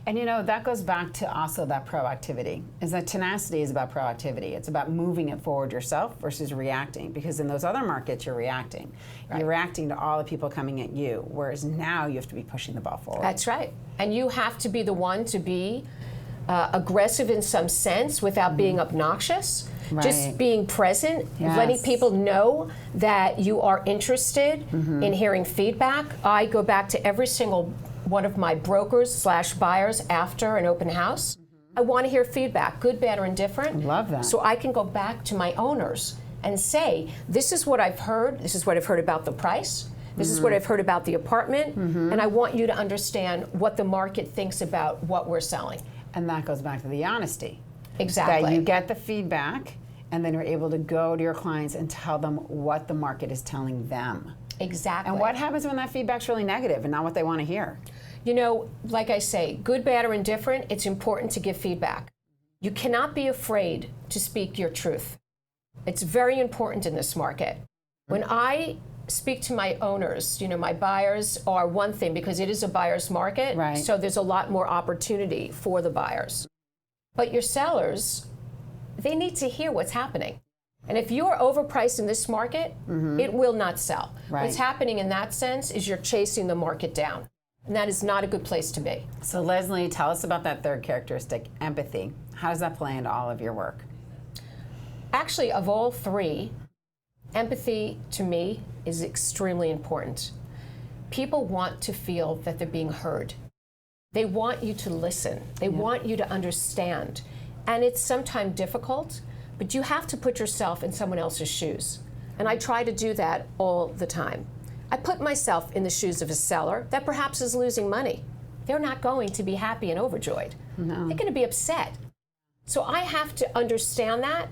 And you know, that goes back to also that proactivity, is that tenacity is about proactivity. It's about moving it forward yourself versus reacting, because in those other markets, you're reacting. Right. You're reacting to all the people coming at you, whereas now you have to be pushing the ball forward. That's right. And you have to be the one to be aggressive in some sense without being obnoxious. Right. Just being present, letting people know that you are interested in hearing feedback. I go back to every single one of my brokers / buyers after an open house. I want to hear feedback, good, bad, or indifferent. Love that. So I can go back to my owners and say, this is what I've heard. This is what I've heard about the price. This is what I've heard about the apartment. And I want you to understand what the market thinks about what we're selling. And that goes back to the honesty. Exactly. That you get the feedback, and then you're able to go to your clients and tell them what the market is telling them. Exactly. And what happens when that feedback's really negative and not what they want to hear? You know, like I say, good, bad, or indifferent, it's important to give feedback. You cannot be afraid to speak your truth. It's very important in this market. When I speak to my owners, you know, my buyers are one thing because it is a buyer's market, right. So there's a lot more opportunity for the buyers. But your sellers, they need to hear what's happening. And if you're overpriced in this market, it will not sell. Right. What's happening in that sense is you're chasing the market down. And that is not a good place to be. So Leslie, tell us about that third characteristic, empathy. How does that play into all of your work? Actually, of all three, empathy to me is extremely important. People want to feel that they're being heard. They want you to listen. They want you to understand. And it's sometimes difficult, but you have to put yourself in someone else's shoes. And I try to do that all the time. I put myself in the shoes of a seller that perhaps is losing money. They're not going to be happy and overjoyed. No. They're going to be upset. So I have to understand that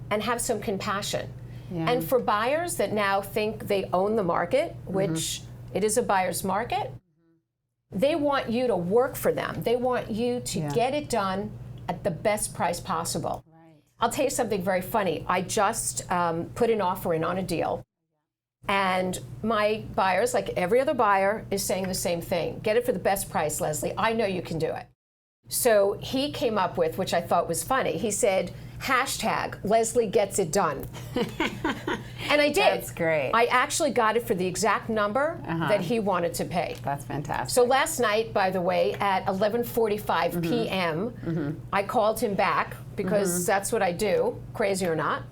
and have some compassion. Yeah. And for buyers that now think they own the market, which it is a buyer's market, they want you to work for them. They want you to get it done at the best price possible. Right. I'll tell you something very funny. I just put an offer in on a deal. And my buyers, like every other buyer, is saying the same thing. Get it for the best price, Leslie. I know you can do it. So he came up with, which I thought was funny, he said, hashtag Leslie gets it done. And I did. That's great. I actually got it for the exact number that he wanted to pay. That's fantastic. So last night, by the way, at 11:45 p.m., I called him back because that's what I do, crazy or not.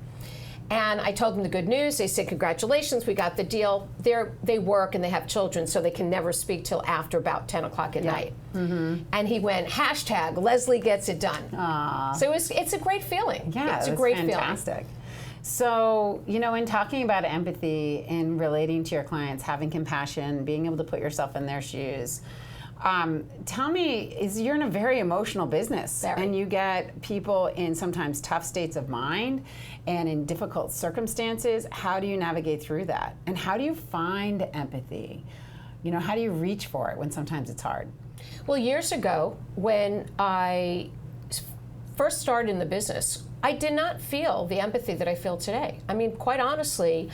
And I told them the good news. They said, congratulations, we got the deal. They work and they have children, so they can never speak till after about 10 o'clock at night. And he went, hashtag Leslie gets it done. Aww. So it's a great feeling. Yeah, it's a great fantastic. feeling. So, you know, in talking about empathy and relating to your clients, having compassion, being able to put yourself in their shoes, tell me, you're in a very emotional business, and you get people in sometimes tough states of mind and in difficult circumstances. How do you navigate through that? And how do you find empathy? You know, how do you reach for it when sometimes it's hard? Well, years ago, when I first started in the business, I did not feel the empathy that I feel today. I mean, quite honestly,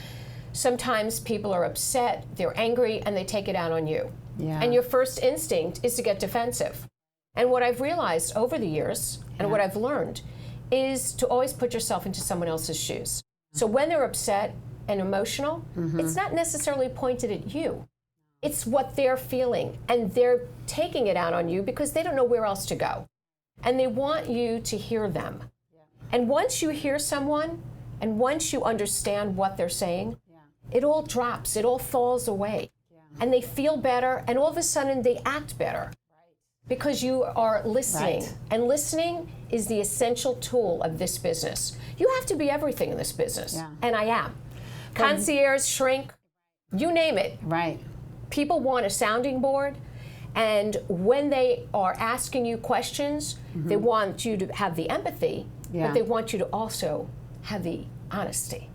sometimes people are upset, they're angry, and they take it out on you. Yeah. And your first instinct is to get defensive. And what I've realized over the years, and what I've learned, is to always put yourself into someone else's shoes. So when they're upset and emotional, it's not necessarily pointed at you. It's what they're feeling, and they're taking it out on you because they don't know where else to go. And they want you to hear them. Yeah. And once you hear someone, and once you understand what they're saying, it all drops, it all falls away. And they feel better, and all of a sudden they act better. Because you are listening. Right. And listening is the essential tool of this business. You have to be everything in this business. And I am. Concierge, shrink, you name it. Right. People want a sounding board, and when they are asking you questions, they want you to have the empathy, but they want you to also have the honesty.